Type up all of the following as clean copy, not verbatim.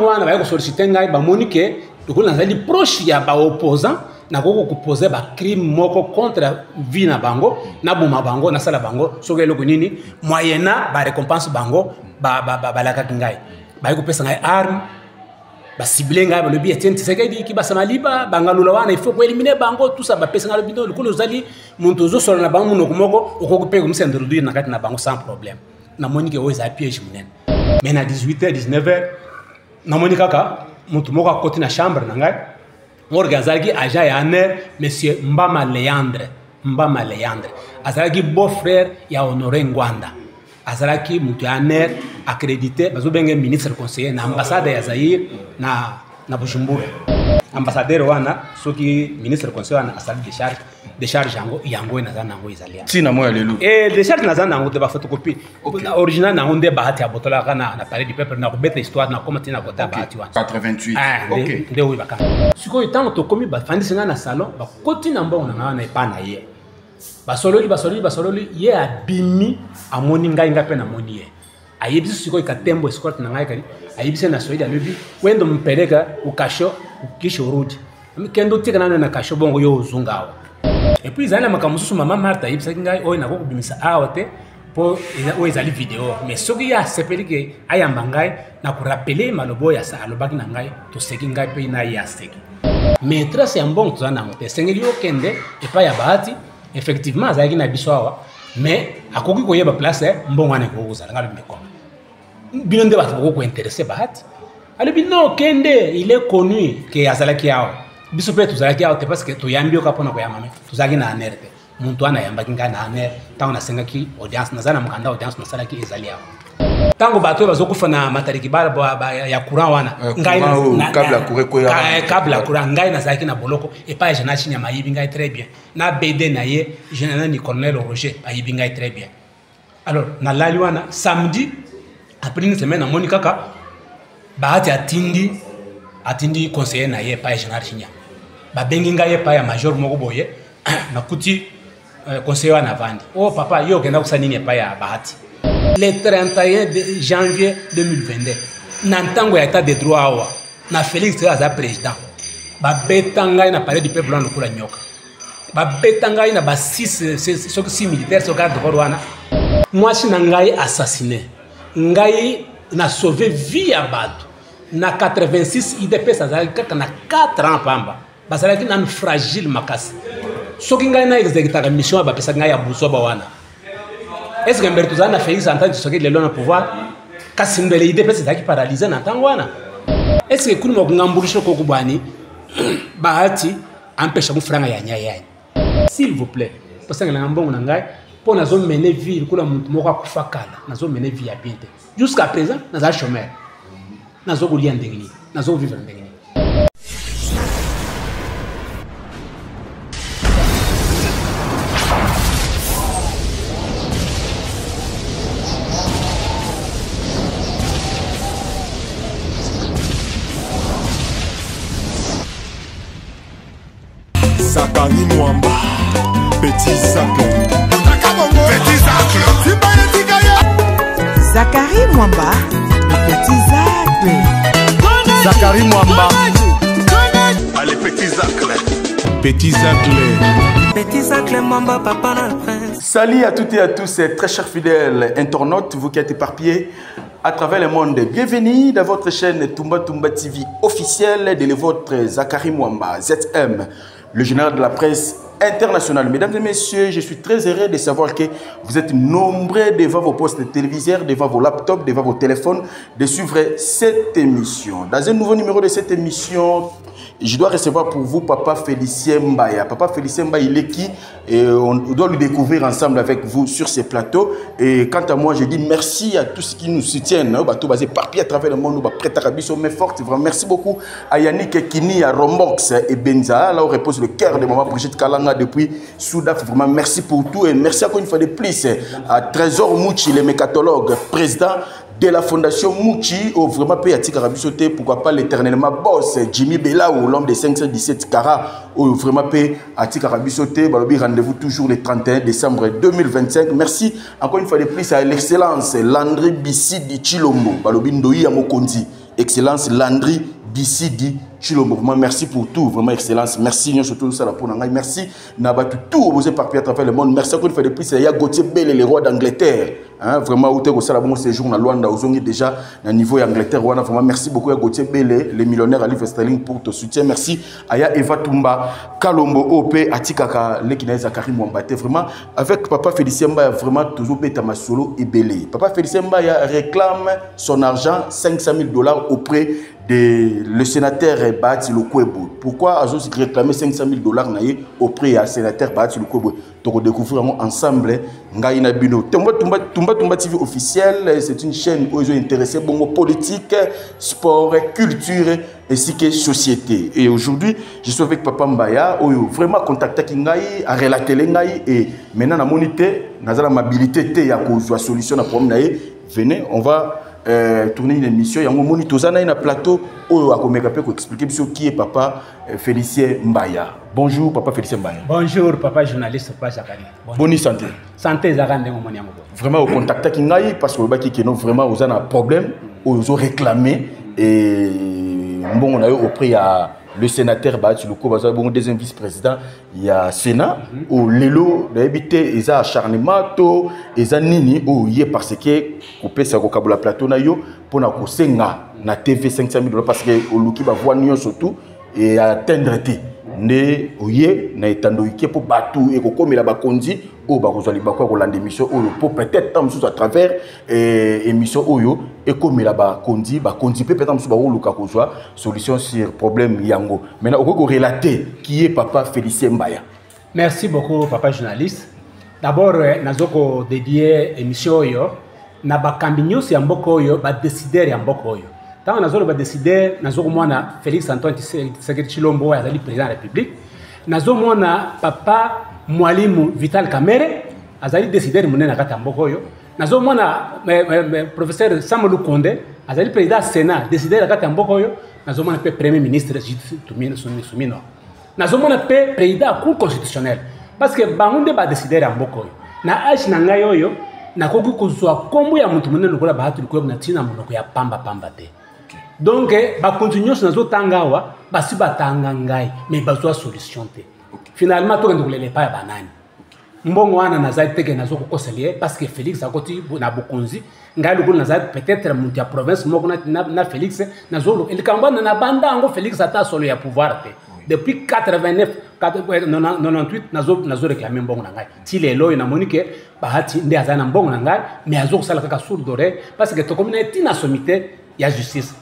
wana ba ko solliciter ngai ba monique donc nazali proche ya ba opposant na koko ko poser ba crime moko contre vie na bango na boma bango na sala bango soki eloko nini moyena ba récompense bango ba laka ngai ba ko pesa ngai arme ba ciblé ngai ba lobi Etienne Tshisekedi ki ba samaliba bangalula wana il faut ko éliminer bango tout ça ba pesa ngai lobi donc ko zali muntu zo solo na bango munoko moko okokupe ko msendrudu na kati na bango sans problème na monique oza piège munene mais na 18h 19h na monique kaka muntu moko akoti na chambre na ngai organizaki agent ya aner monsieur Mbama Leandre azalaki beau-frère ya Honoré Ngwanda azalaki mutu ya aner accrédité bazobenge ministre conseiller na ambassade ya Zaire na Bujumbura ambassadeur wana soki ministre conseiller wana asali décharge yango na nango izalia tina moya lelu décharge na nango de ba photocopie original nango nde bahati ya botola kana na palais du peuple na kubeta histoire na koma tina kota bahati wana 88 OK nde oui baka siko itango to komi ba fandisi na salon ba koti na mbongo na na epana ye basololi ye abimi amoni ngai ngape na moni ye ayebisi siko ikatembo escort na ngai kali ayebisi na soidi alobi wendo mpeleka ukasho ukisho rudi kendo tika na kasho bongo yo uzungawa et puis zana makamususu mama Martha yebisa ngai oyo nako kubimisa awa te po oyo ezali video mais soki ya sepeli ke ayamba ngai na ku rappeler malobo ya sa alobaki na ngai to seki ngai pe na ya seki mais trace ya mbongo tozana ngote sengeli yo kende epa ya bahati effectivement azalaki na biso awa mais akoki koyeba place mbongo ane kozala ngalo mbeko bino nde bato ko intéressé bahati alobi non kende il est connu que azalaki awa biso pe tozalaki awa te parce que toyambi oka pona koyama me tozalaki na aner te muntu ana yambaki ngai na aner tango nasengaki audience nazana mukanda audience nasalaki ezali awa tango bato bazokufa na matariki bala ya courant wana ngai kabla courant ngai nazalaki na boloko et pas je na chinya mayibi ngai très bien na BD na ye général ni colonel Roger ayibi ngai très bien alors na lali wana samedi après une semaine na moni kaka bahati atindi conseiller na ye pas général chinya ba bengi ngai pa ya major moko boye na kuti conseiller wana vandi oh papa yo kenda kusanini pa ya bahati le 31 janvier 2022 na ntango ya état de droit awa na Félix aza président ba betangai na palais du peuple wana kula nyoka ba betangai na ba 6 militaires so garde corps wana mwasi na ngai assassiné ngai na sauvé vie ya bato na 86 IDP azalaki kaka na 4 ans pamba bazalaki na fragile makasi soki ngai na exécutaka mission ba pesa ngai ya buso ba wana est-ce que Mberto Zana Félix entend ce que le long pouvoir kasi mbele IDP azalaki paralysé na ntango wana est-ce que kuni mokungambulisho kokubani bahati empêche mufranga ya nyaya s'il vous plaît parce que na mbongo na ngai pour nazo mener vie kula muntu moko akufa kala nazo mener vie ya bien te jusqu'à présent naza chômeur nazo kulia ndengini nazo vivre ndengini Zakari Mwamba, Petit Zacle. Zakari Mwamba, Petit Zacle. Zakari Mwamba. Allez, Petit Zacle. Petit Zacle. Petit Zacle Mwamba, papa na prince. Salut à toutes et à tous, très chers fidèles internautes, vous qui êtes éparpillés à travers le monde. Bienvenue dans votre chaîne Toumba Toumba TV officielle de votre Zakari Mwamba, ZM, le général de la presse internationale. Mesdames et messieurs, je suis très heureux de savoir que vous êtes nombreux devant vos postes téléviseurs, devant vos laptops, devant vos téléphones, de suivre cette émission. Dans un nouveau numéro de cette émission, je dois recevoir pour vous Papa Félicien Mbaya. Papa Félicien Mbaya, il est qui? Et on doit le découvrir ensemble avec vous sur ces plateaux. Et quant à moi, je dis merci à tous ceux qui nous soutiennent. Tout basé partout à travers le monde, nous prêt à Rabisso, mais fort. Merci beaucoup à Yannick Kini, à Rombox et Benza. Là où repose le cœur de maman Brigitte Kalanga depuis Soudaf. Vraiment, merci pour tout. Et merci encore une fois de plus à Trésor Mouchi, le mécatologue, président de la fondation Mouchi, au vraiment pays à Tikarabisoté, pourquoi pas l'éternellement boss Jimmy Belaou, l'homme de 517 carats, au vraiment pays à Tikarabisoté. Rendez-vous toujours le 31 décembre 2025. Merci encore une fois de plus à l'excellence Landry Bissi di Chilombo, Balobi Ndoyi Amokondi. Excellence Landry Bissidi Chilombo. Vraiment, merci pour tout. Vraiment, Excellence. Merci, nous surtout ça pour nous. Merci, Nabatu, tout vous éparpillé à travers le monde. Merci encore une fois de plus. Il y a Gauthier Bell, le roi d'Angleterre. Hein, vraiment, où tu as bon séjour dans Luanda, aux Ongi déjà, au niveau d'Angleterre. Vraiment, merci beaucoup à Gauthier Bell, les millionnaires à livre sterling pour ton soutien. Merci à Eva Tumba, Kalombo, OP, Atikaka, Lekina Zakari Mwambate. Vraiment, avec Papa Félicien Mbaya, vraiment, toujours Betama Solo et Belé. Papa Félicien Mbaya réclame son argent, $500,000 auprès de le sénateur Bahati Lukwebo. Pourquoi Azos réclamé $500,000 auprès du sénateur Bahati Lukwebo? Donc, découvrir ensemble Ngaïna Bino. Tumba TV officiel, c'est une chaîne où ils ont intéressé bon politique, sport, culture ainsi que société. Et aujourd'hui, je suis avec Papa Mbaya, où vraiment contacté Kingaï, à relater Ngaï et maintenant la monité, la mobilité, il y a une solution à problème. Venez, on va tourner une émission. Il y a un monitozana un plateau où on va expliquer qui est Papa Félicien Mbaya. Bonjour Papa Félicien Mbaya. Bonjour Papa journaliste Papa Zakari. Bonne santé. Santé Zakari. Vraiment au contact avec Ngaï parce que nous vraiment vous avez un problème, vous avez réclamé et bon on a eu auprès le sénateur Bahati Lukwebo, bon deuxième vice-président, il y a Sénat où l'élo d'habiter ils a acharnement to ils a nini où il est parce que coupé ça au kabula plateau na yo pour na kosenga na TV $500,000 parce que au luki ba voir nion surtout et atteindre té ne oye na etando ike pour batu et ko komela ba konzi o ba kozali ba ko lande émission o pour peut-être tam sous à travers émission oyo et komela ba konzi peut-être tam sous ba luka kozwa solution sur problème yango. Maintenant on ko relater qui est Papa Félicien Mbaya. Merci beaucoup Papa journaliste. D'abord nazoko dédier émission yo na ba kambinyo si amboko yo ba décider ya mboko yo. Tant que nous avons décidé, nous avons Félix Antoine Tshisekedi Tshilombo, le président de la République. Nous avons Papa Mwalimu Vital Kamerhe, il a décidé de mener la Katambokoyo. Nous avons le professeur Samuel Konde, le président du Sénat, décidé de la Katambokoyo. Nous avons le premier ministre Soumino. Nous avons le président de la Cour constitutionnelle. Parce que nous avons décidé de la Katambokoyo. Nous avons na koku kozwa kombo ya mutu munene lokola Bahati Lukwebo na tina monoko ya pamba te. Donc ba continuer sur nazo tangawa basi batanga ngai mais bazwa solution te. Finalement to ngende kulele pa ya banani. Mbongo wana nazali teke nazo kokoselier parce que Félix akoti na bokonzi ngai lokolo nazali peut-être mutu ya province moko na Félix nazo le kambana na banda ngo Félix ata solo ya pouvoir te. Depuis 98 nazo réclamer mbongo na ngai. Ti lelo na monique Bahati ndi azana mbongo na ngai mais azo sala kaka sourd d'oreille parce que to communauté na sommité ya justice.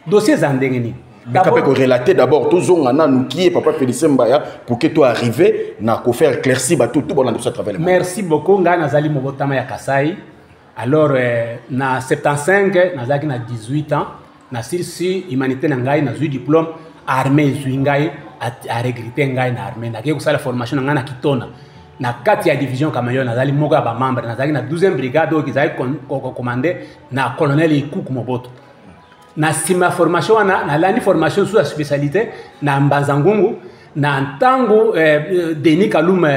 Dossier zandengeni. D'abord relater d'abord tous on a nous qui est Papa Félicien Mbaya pour que tu arrives na ko faire éclaircir tout bon dans ce travail. Merci beaucoup nga nazali mobotama ya Kasai. Alors na 75 nazaki na 18 ans na sirsi humanité na ngai na zui diplôme armée zuingai a regretté ngai na armée na ke la formation na Kitona na 4e division Kamayona nazali moko ba membre nazali na 12e brigade qui zali commandé na colonel Ikuku Moboto na sima formation na landi formation sous la spécialité na Mbazangungu na ntango Denis Kalum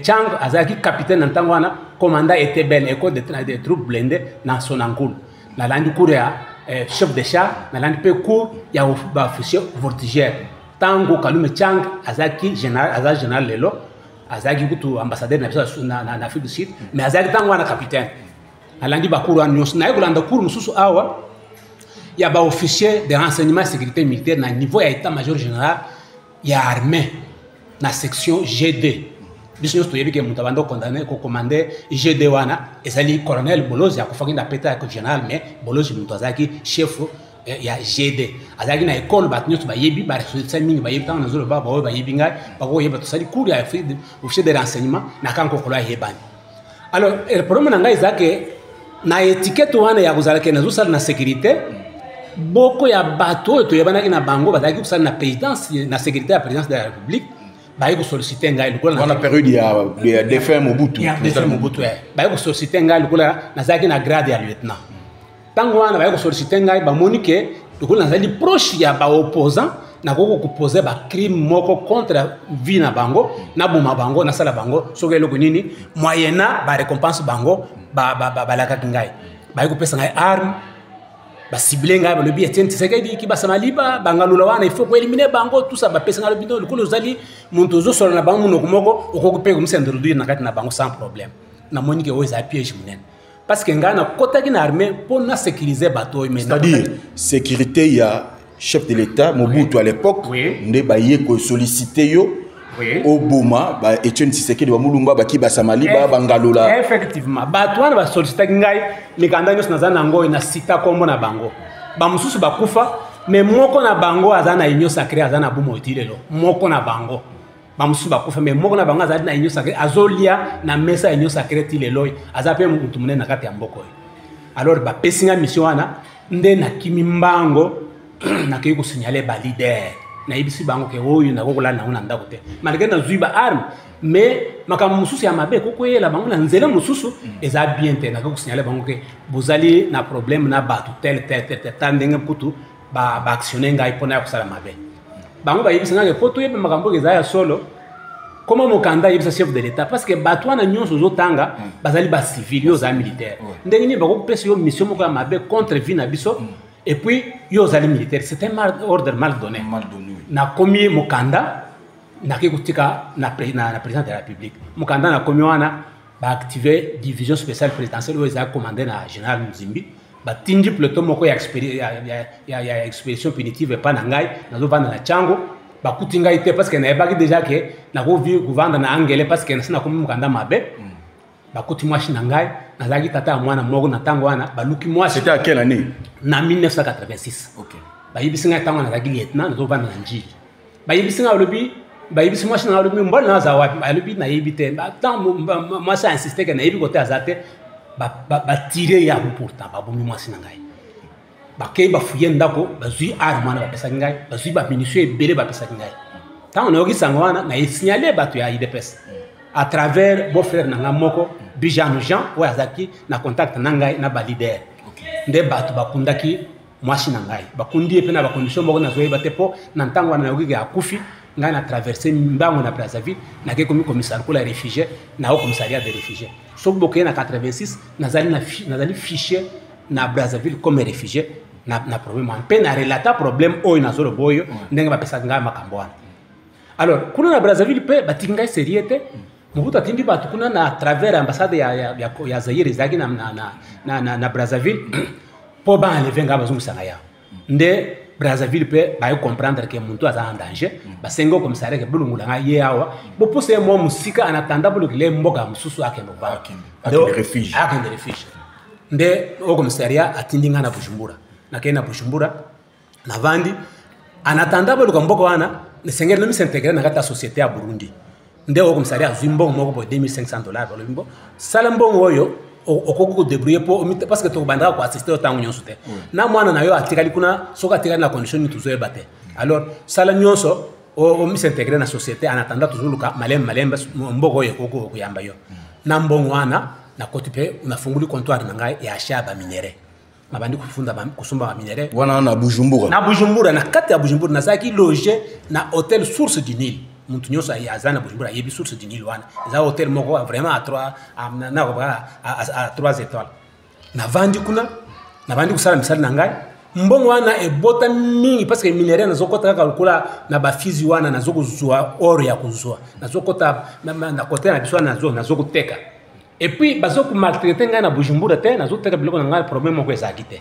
Chang azaki capitaine na ntango wana commandant était belle école de troupes blindées na Sonankulu na landi cour ya chef de char na landi pe cour ya officier voltigeur tango Kalum Chang azaki général lelo azaki kutu ambassadeur na Afrique du Sud mais azaki tango wana capitaine alandi bakuru nyos na yekolanda cour mususu awa il y a des officiers de renseignement et sécurité militaire na niveau ya état-major général ya armée na section G2 biso to yebi ke mutabando condamné ko commander G2 wana ezali colonel Bolozi ya kufaki na peta ya général mais Bolozi mutazaki chef ya G2 azaki na école batnyo ba yebi ba resultat mingi ba yebi tanga nazolo ba ba yebi ngai ba ko yeba to sali cour ya officier de renseignement na kanko ko la yebani. Alors le problème ngai zake na étiquette wana ya kuzalaka na zusala na sécurité beaucoup ya bateau to yabana na bango bazaki kusala na présidence na sécurité à présidence de la République ba yiko solliciter ngai lokola na période ya défunt Mobutu ba yiko solliciter ngai lokola nazaki na grade ya lieutenant tango wana ba yiko solliciter ngai ba monique lokola nazali proche ya ba opposant na koko kuposer ba crime moko contre vie na bango na boma bango na sala bango soke loko nini moyena ba récompense bango ba la ngai ba yiko pesa ngai arme ciblé ngai ba lobi Etienne Tshisekedi ki basamaliba bangalula wana il faut ko éliminer bango tout ça ba pesa ngalo bindo ko lozali muntu zo solo na bango munoko moko okokupe ko msendo rudu na kati na bango sans problème na moni ke oza piège munene parce que ngana kota ki na armée pour na sécuriser bateau mais c'est-à-dire sécurité il y a chef de l'État Mobutu à l'époque ndé ba yé ko solliciter yo au Boma ba Etienne Tshisekedi ba mulumba ba ki basamaliba bangalula effectivement bateau wana ba solliciter ngai mikanda nyos nazana ngo na sita kombo na bango ba mususu bakufa mais moko na bango azana inyo sacré azana bumo itilelo moko na bango ba mususu bakufa mais moko na bango azana inyo sacré azolia na mesa inyo sacré tilelo azape mutu munene na kati ya mboko alors ba pesinga mission wana nde na kimimbango na ke ko signaler ba leader na ibisi bango ke oyo na kokola na una ndako te malgré na zuiba arme mais makambo mususu ya mabe koko yela bango na nzela mususu eza bien te na ko signaler bango ke bozali na problème na batu tel tandenge putu ba actionner ngai pona ya kusala mabe bango ba ibisa ngake poto yebe makambo ke za ya solo comment mokanda ibisa chef de l'état parce que batu wana nyonso zotanga bazali ba civil yo za militaire ndenge ni bako pesa yo mission moko ya mabe contre vie na biso et puis yo zali militaire c'est un ordre mal donné na komi mokanda na kekutika na président de la République mokanda na komi wana ba activer division spéciale présidentielle où ils commandé na général Mzimbi ba tinji plutôt moko ya expédition punitive pa na ngai na zo vanda na chango ba kutinga ite parce que na ebaki déjà que na ko vi kuvanda na angele parce que na komi mokanda mabe ba kuti mwashi na ngai na zaki tata mwana moko na tango wana ba luki mwashi. C'était à quelle année? Na 1986. OK. Ba yibisinga tango na zaki lieutenant na zo vanda na njili ba yibisinga lobi ba yibisi mwashi na lobi mbona na za wapi ba lobi na yibite ba tango moi ça insister que na yibi côté azate ba tirer ya pourtant ba bomi mwashi na ngai ba kei ba fuye ndako ba zui arme na ba pesa ngai ba zui ba munition ebele ba pesa ngai tango na yoki sangwana na signaler batu ya IDPS à travers beau frère nanga moko Bijan Jean ou azaki na contact na ngai na ba leader nde batu bakundaki mwashi na ngai bakundi pe na ba condition moko na zoyeba te po na ntango na yoki ya kufi ngai na traverser mbango na Brazzaville na ke komi commissariat pour les réfugiés na au commissariat des réfugiés so boké na 86 nazali fichier na Brazzaville comme réfugié na problème en peine à relater problème oyo na zolo boyo ndenge ba pesa ngai makambo wana alors kuna na Brazzaville pe batinga seriete Mobutu atindi batu kuna na travers ambassade ya Zaire zaki na Brazzaville po ba enlever nga bazungisa ngaya nde Brazzaville pe ba comprendre que muntu aza en danger ba sengo commissariat ke bulungula nga ye awa bo pose mo musika anatanda bulukile mboka mususu akendo ba akende refuge nde au commissariat atindi nga na Bujumbura na kena Bujumbura na vandi anatanda buluka mboka wana ne sengere no s'intégrer na kata société ya Burundi nde au commissariat zimbo moko bo $2500 ba lombo salambo oyo okoko débrouiller pour parce que to bandra ko assister autant nyonso te na mwana na yo atikali kuna soka atikali na condition tuzo ebate alors sala nyonso o mi s'intégrer na société en attendant toujours luka malemba mboko yo koko kuyamba yo na mbongo wana na kotipe unafunguli comptoir na ngai ya shaba minere mabandi kufunda kusumba ba minere wana na Bujumbura na kati ya Bujumbura na saki loger na hôtel Source du Nil muntu nyosa ya azana Bujumbura yebi Source du Nil wana za hôtel moko vraiment à 3 étoiles na vandi kuna na vandi kusala misali na ngai mbongo wana ebota mingi parce que minere na zokota kalkula na bafizi wana na zokuzwa oro ya kuzwa na zokota na côté na biswa na zokuteka et puis bazoku maltraiter ngai na Bujumbura te na zoteka biloko na ngai problème moko ezaki te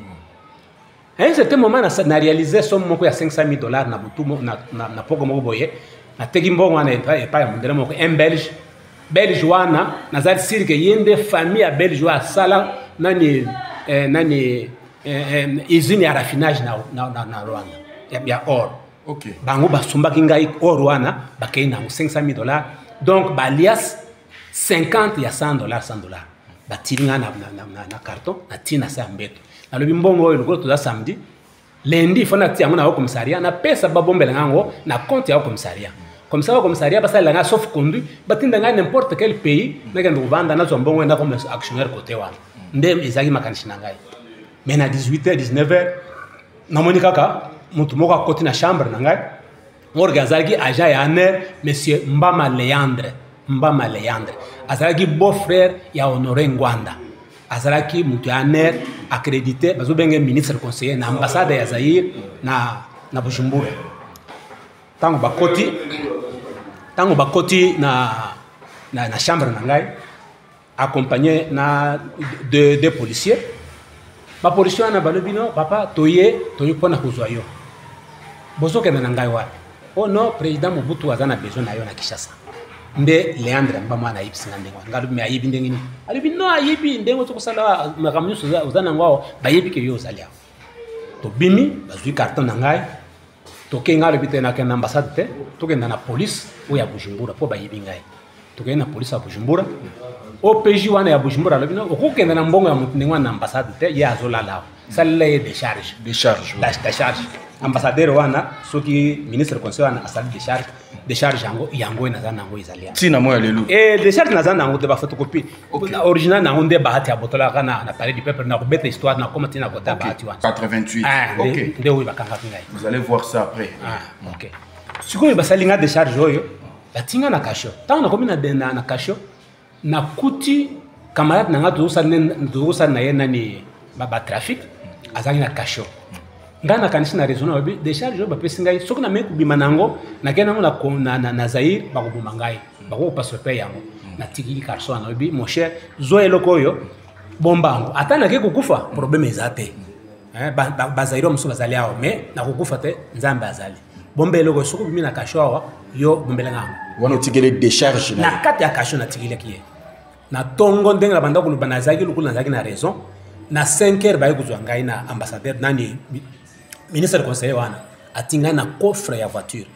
à un certain moment na réaliser somme moko ya $500,000 na butu na poko moko boye na tegi mbongo wana epa ya mundele moko un belge wana nazali sirke yende famille ya belge wa sala nani usine ya raffinage na Rwanda ya or OK bango basumbaki ngai or wana bakei na $500,000 donc balias 50 ya $100 batiringa na carton na tina sa mbeto na lobi mbongo oyo lokolo toza samedi lundi fona tia ngona au commissariat na pesa babombela ngango na compte ya au commissariat comme ça au commissariat basa langa sauf conduit batinda nga n'importe quel pays na kendo vanda na zombongo na comme actionnaire côté wana ndem ezaki makanishi na ngai mais na 18h 19h na moni kaka mutu moko akoti na chambre na ngai organizaki agent ya aner monsieur Mbama Leandre azalaki beau frère ya Honoré Ngwanda azalaki mutu aner accrédité bazo benga ministre conseiller na ambassade ya Zaire na Bujumbura. Tango bakoti na chambre na ngai accompagné na deux policiers. Ba policiers na balobi no papa toye pona kuzwa yo. Bozo kenda na ngai wapi? Oh non, président Mobutu azana besoin na yo na Kinshasa. Nde Leandre Mbama na yibisi ndengo. Ngalo me ayibi ndengini. Alibi no ayibi ndengo to kusala makamyo uzana ngwao bayibi ke yo zalia. To bimi bazui carton na ngai. To ke ngalo bite na kana ambassade te, to ke na police o ya Bujumbura po bayibi ngai. To ke na police ya Bujumbura. OPJ wana ya Bujumbura lobino okukenda na mbongo ya mutu na ambassade te ya zolala. Sale décharge. Ambassadeur wana soki ministre conseil wana asali décharge yango nazana ngo izalia tina moya lelu décharge nazana ngo de ba photocopie original na nde bahati ya botola kana na palais du peuple na kubeta histoire na comment tina kota bahati wana 88 OK nde oui bakanga ngai vous allez voir ça après OK sikoyo basalinga décharge oyo batinga na kasho tango na komi na kasho na kuti camarade nanga tuusa na ye nani ba trafic azali na kasho ngana kanisi na raison obi décharge ba pesingai soki na meku bimanango na kenango na Zaire bakubuma ngai bako passeper yango na tikili karso na obi mon cher zo eloko yo bombango atana ke kukufa problème ezate ba Zaire muso bazali awo mais na kukufa te nzambe azali bombe eloko soki bimi na kasho awa yo bombela ngango wana tikele décharge na kati ya kasho na tikili kiye na tongo ndenga la banda kuluba na zaki lukulu na zaki na raison na 5h baye kuzwa ngai na ambassadeur nani ministre conseiller wana atinga na coffre ya voiture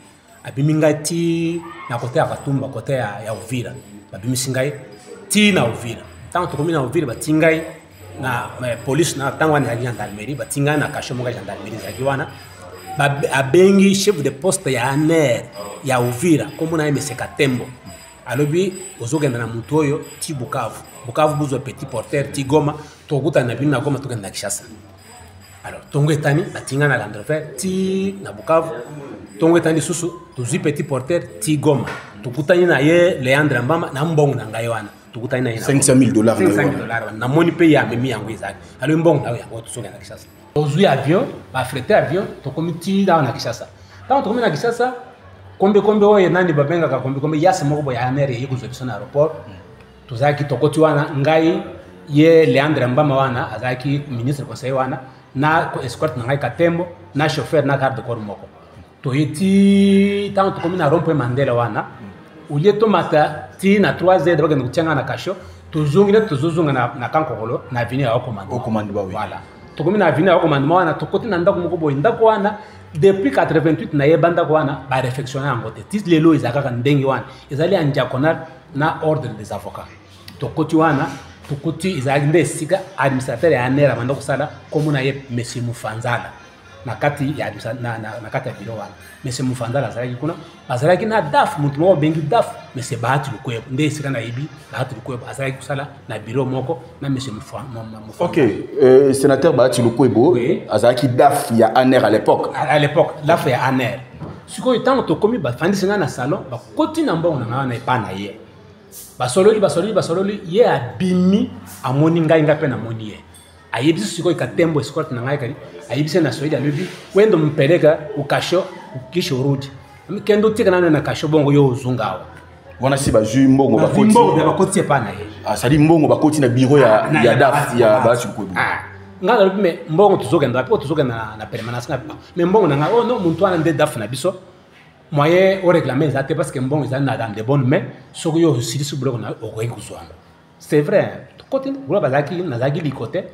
abimi ngai ti na côté ya Katumba côté ya Uvira babimi singai ti na Uvira tango to komina Uvira batingai na police na tango na gendarmerie batinga na kasho monga gendarmerie zaki wana abengi chef de poste ya ANR ya Uvira comme na MSC Katembo alobi ozogenda na mutu oyo ti Bukavu buzwa petit porteur ti Goma tokuta na bino na Goma tokenda na Kinshasa. Alors tongo etani batinga na Landrover ti na Bukavu tongo etani susu tozwi petit porteur ti Goma tokutani na ye Leandre Mbama na mbongo na ngai wana tokutani na ye $500,000 na moni pe ya memi yango ezali alo mbongo na yango tozogenda na Kinshasa ozwi avion ba freter avion tokomi ti na Kinshasa tango tokomi na Kinshasa kombe oye nani babenga ka kombe yasi moko boya amere yikuzo biso na aéroport tozaki tokoti wana ngai ye Leandre Mbama wana azaki ministre conseiller wana na escort na ngai Katembo na chauffeur na garde corps moko toyeti tango tokomi na rond-point Mandela wana ulieto mata ti na 3h bagenda kuchanga na kasho tozozunga na kankokolo na avenue ya commande voilà tokomi na avenue ya commande wana tokoti na ndako moko boy ndako wana depuis 88 na yebanda kwana ba réflexion yango te tis lelo izaka ndenge wana ezali en diaconal na ordre des avocats tokoti wana tokoti izali nde sika administrateur ya ANR banda kusala comme na ye monsieur Mufanzala na kati ya na kati ya bureau wana monsieur Mufanzala azalaki kuna azalaki na DAF mutu moko bengi DAF monsieur Bahati Lukwebo nde sika na yebi Bahati Lukwebo azalaki kusala na bureau moko na monsieur Mufanzala. OK, sénateur Bahati Lukwebo azalaki DAF ya ANR à l'époque DAF ya ANR siko itango to komi ba fandisi na salon ba koti na mbongo na na epana ye basololi ye abimi amoni ngai ngape na moni ye ayebisi siko Katembo escort na ngai kali ayebisi na soidi alobi wendo mpeleka ukasho ukisho rudi kendo tika na kasho bongo yo uzungawa wana si bazui mbongo bakoti epana ye asali mbongo bakoti na bureau ya DAF ya Bahati Lukwebo ngala me mbongo tuzogenda po tuzogenda na permanence ngapi me mbongo na ngai no muntu wana nde DAF na biso moyen au réclamer ça parce que bon ils dans de bonnes mains ce que yo sili su bloc na okoki kuzwa c'est vrai côté bula bazaki na zaki likote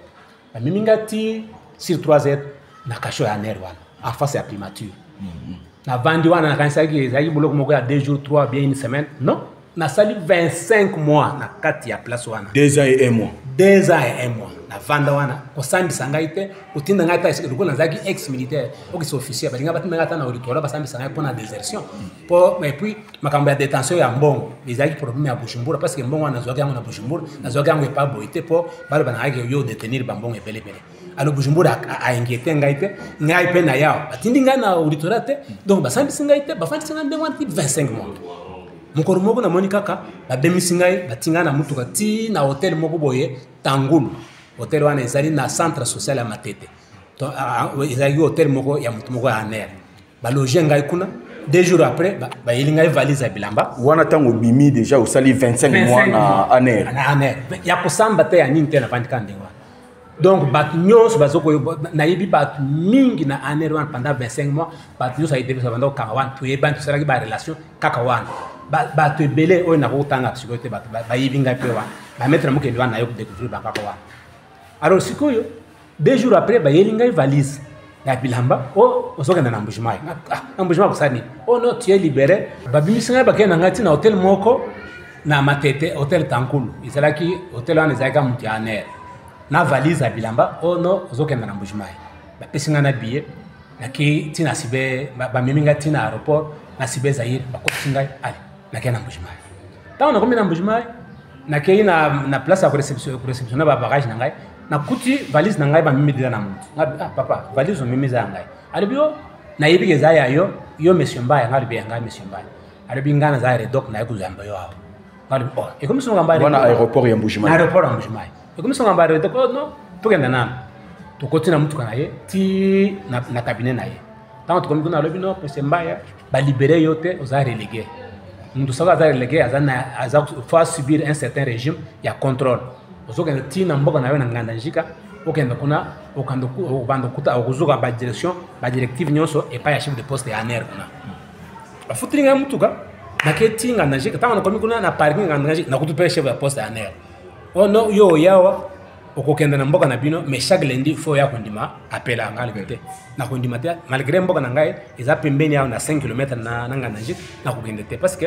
ba mimingati sur 3h na kasho ya ANR wana en face ya primature na vandi wana na kanisa ki zaki bloc moko ya 2 jours 3 bien une semaine non na sali 25 mois na kati ya place wana 2 ans et 1 mois na vanda wana kosambi sangaite utinda ngata isiko na zaki ex militaire okisi officier balinga batinda ngata na auditoire basambi sangaite pour na désertion pour et puis makambo ya détention ya mbongo bizaki problème ya Bujumbura parce que mbongo na zoga yango na Bujumbura na zoga yango pa boité pour balo bana ake yo détenir bambongo epele alors Bujumbura a inquiété ngaite ngai pe na yao batindi ngana auditoire te donc basambi sangaite bafandi sangaite ndengwa 25 mois mukoro moko na moni kaka ba demisingai batinga na mutuka ti na hotel moko boye Tangulu hôtel wana ezali na centre social ya Matete ezali hôtel moko ya mutu moko ya Aner baloger ngai kuna 2 jours après bayeli ngai valise ya bilamba wana tango bimi déjà osali 25 mois na Aner ya kosamba te ya nini te na vandika ndenge wana donc bato nyonso bazoko nayebi bato mingi na Aner wana pendant 25 mois bato nyonso ayebisa banda kokanga wana toyebani tosalaki barelation kaka wana bato ebele oyo nakokotanga sikoyo te bato bayebi ngai mpe wana bametre mokende wana nayo kodécouvrir bakaka wana alors sikoyo 2 jours après bayeli ngai valise ya bilamba ozokenda na embouchement embouchement kosala nini non tu es libéré babimisi ngai bakende na ngai ntina hôtel moko na Matete hôtel Tankulu ezalaki hôtel wana ezalaki ka mutu ya Aner na valise ya bilamba non ozokenda na embouchement bapesi ngai na billet naki ntina sibe bamemi ngai ntina aéroport na sibe Zaire bakotisi ngai ale nakei na embouchement ntango nakomi na embouchement nakei na place ya koreceptionne babagage na ngai nakuti valise na ngai bamemi deja na mutu papa valise omemi eza ya ngai alobi nayebi eza ya yo monsieur Mbaya ngai alobi ya ngai monsieur Mbaya alobi ngai naza redoc naye kozamba yo awa alobi ekomisonga Mbaya wana aéroport ya Mbujimayi aéroport ya Mbujimayi ekomisonga Mbaya redoc non tokenda nanu tokoti na mutuka na ye ti na cabinet na ye ntango tokomi kuna alobi non monsieur Mbaya balibere yo te oza relégué mutu soko aza relégué aza faut subir un certain régime ya contrôle ozokende tina mboka na yo na nganda njika okende kuna okanda kuta okuzuka badirective nyonso epai ya chef de poste ya Aner kuna bafutili ngai mutuka nake ti nganda njika ntango nakomi kuna na parking nganda njika nakuti mpe chef de poste ya Aner non yo oyawa okokende na mboka na bino mais chaque lundi faut ya kondima apela ngai alibete nakondima te malgré mboka na ngai eza pembeni yawo na 5 km na nganda njika nakokende te parce que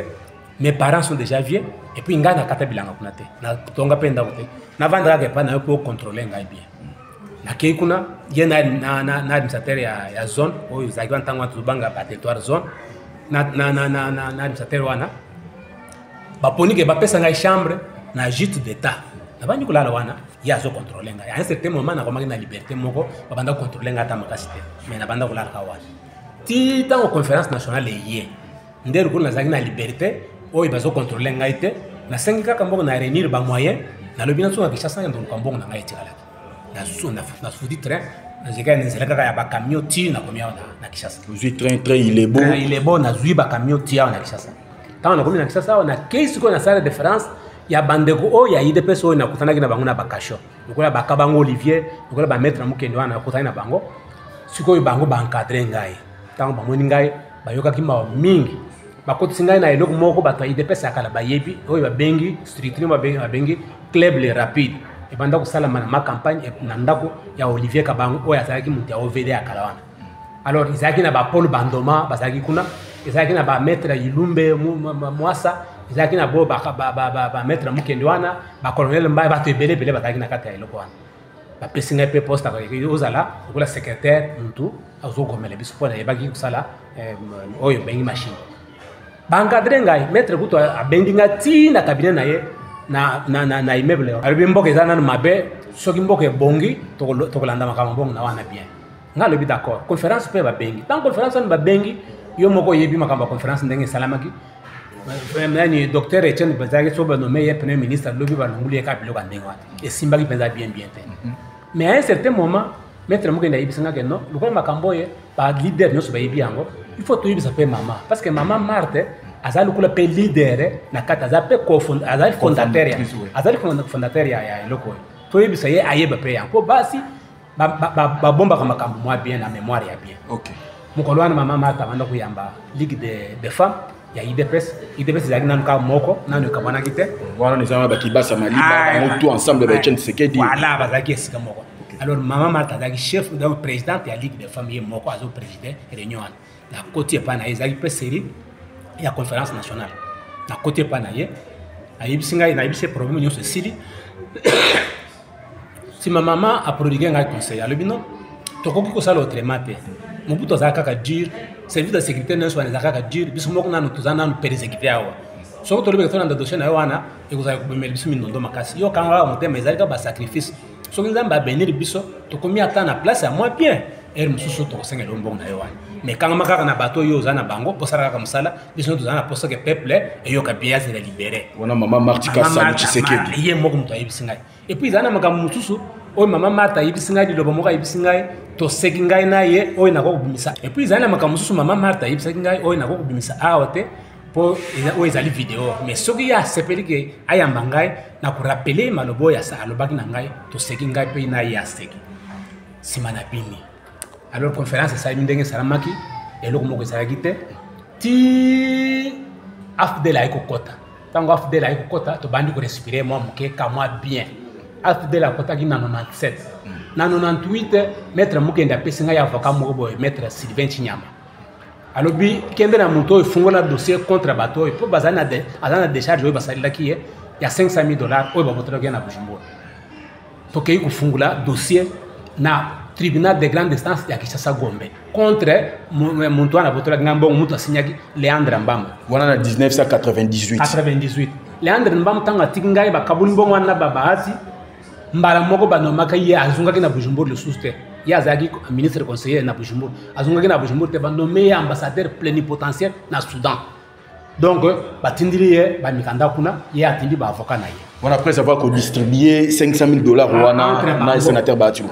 mes parents sont déjà vieux et puis ngai nakata bilanga kuna te na tonga pe ndako te navandaka epai na yo mpo contrôler ngai bien nakei kuna ye na administrateur ya zone oyo ezalaki wana ntango wana tozobanga baterritoire zone na administrateur wana baponi ke bapesa ngai chambre na gîte d'état nabandi kolala wana ye azocontrôle ngai à un certain moment nakomaki na liberté moko babanda kocontrôle ngai ata makasi te mais nabanda kolalaka wana ti ntango conférence nationale eye nde rikolo nazalaki na liberté oyo bazocontrôle ngai te nasengi kaka mboko na réunir bamoyen nalobi nazonga Kinshasa ndoluka mbongo na ngai etikalaki nasuti train nazeka nzela kaka ya bacamion ti nakomi awa na Kinshasa ozwi train il est beau nazwi bacamion ti awa na Kinshasa ntango nakomi na Kinshasa awa nakei sikoyo na salle de France ya bandeko oyo ya IDPS oyo nakutanaki na bango na bakasho lokola baka bango Olivier lokola bametre mokende wana nakutani na bango sikoyo bango baencadre ngai ntango bamoni ngai bayokaki mawa mingi bakotisi ngai na eloko moko bato ya IDPS ya kala bayebi oyo babengi strictement babengi club le rapide ebanda kosalama na campagne na ndako ya Olivier Kabango oyo azalaki moto ya OVD ya kala wana alors ezalaki na bapolo bandoma bazalaki kuna ezalaki na bametre ya Ilumbe Mwasa ezalaki na bo bametre mokende wana bacolonel Mbaye bato ebele bazalaki na kati ya eloko wana bapesi ngai mpe poste ozala lokola secrétaire mutu azogomela biso mpo nayebaki kosala oyo bengi machine baencadre ngai maître kutu abendi ngai ti na cabinet na ye na immeuble alobi mboka eza nanu mabe soki mboka ebongi tokolanda makambo mbongo na wana bien ngai alobi d'accord conférence mpe babengi ntango conférence wana babengi yo moko oyebi makambo ya conférence ndenge esalamaki nani docteur Etienne bazalaki so banome ye premier ministre alobi balongoli ye kaka biloko ya ndenge wana esimbaki mpenza bien te mais à un certain moment maître mokende ayebisa ngai ke non lokola makambo oyo baleader nyonso bayebi yango il faut toyebisa mpe mama parce que mama Marthe azali lokola mpe leader na kati azali fondateur ya eloko oyo toyebisa ye ayeba mpe yango mpo basi babombaka makambo mwa bien na mémoire ya bien mokolo wana mama Marthe abanda koyamba ligue de femmes ya IDPS ezalaki nanu kaka moko nanu ekabwanaki te wana nezana bakibasa maliba bango tout ensemble ba Etienne Tshisekedi voilà bazalaki esika moko alors mama Marthe azalaki chef donc présidente ya ligue de femmes ye moko azoprésider réunion wana na koti epai na ye ezalaki mpe série ya conférence nationale na koti epai na ye ayebisi ngai nayebisi problème nyonso esili nsima mama aprodigue ngai conseil alobi non tokoki kosala autrement te mobutu azalaka kaka dur service de sécurité nyonso wana ezalaka kaka dur biso moko nanu toza nanu persécuté awa soki tolobeka tolanda dossier na yo wana ekozala kobemela biso minondo makasi yo kanga kaka motema ezali kaka basacrifice soki nzambe abeniri biso tokomi ata na place ya mwa bien ere mosusu tokosengela yo mbongo na yo wana mais kangama kaka na bato oyo oza na bango posala kaka mosala biso toza na poso ke peuple eyoka bien azela libéré wana mama Marthe Kassamu Tshisekedi ye moko moto ayebisi ngai et puis ezala na makambo mosusu oyo mama Martha ayebisi ngai liloba moko ayebisi ngai toseki ngai na ye oyo nakoki kobimisa et puis ezali na makambo mosusu mama Martha ayebisaki ngai oyo nakoki kobimisa awa te mpo oyo ezali video mais soki ye asepeli ke ayamba ngai na korapele maloba oyo alobaki na ngai toseki ngai mpe na ye aseki nsima na bini alors conférence esalemi ndenge esalamaki eloko moko ezalaki te ti afdel ayi kokɔta ntango afdel ayi kokɔta tobandi korespire mwa moke ka mwa bien afdel akɔtaki na 97 na 98 maître mokende apesi ngai avocat moko boye maître Sylvain Chinyama alobi kende na moto oyo efungola dossier contre bato oyo mpo aza na décharge oyo basalelaki ye ya $500,000 oyo babotelaki ye na Bujumbura tokei kofungula dossier na tribunal de grande instance ya Kinshasa Gombe contre muntu wana botelaki ngai mbongo mutu asinyaki Léandre Mbambo wana na 1998 Léandre Mbambo ntango atiki ngai bakabuli mbongo wana na babahati mbala moko banomaka ye azungaki na Bujumbura lisusu te ye azalaki ministre conseiller na Bujumbura azungaki na Bujumbura te banome ye ambassadeur plénipotentiaire na Soudan donc batindili ye bamikanda kuna ye atindi baavocat na ye voilà, après avoir distribué $500,000 wana na sénateur Bahati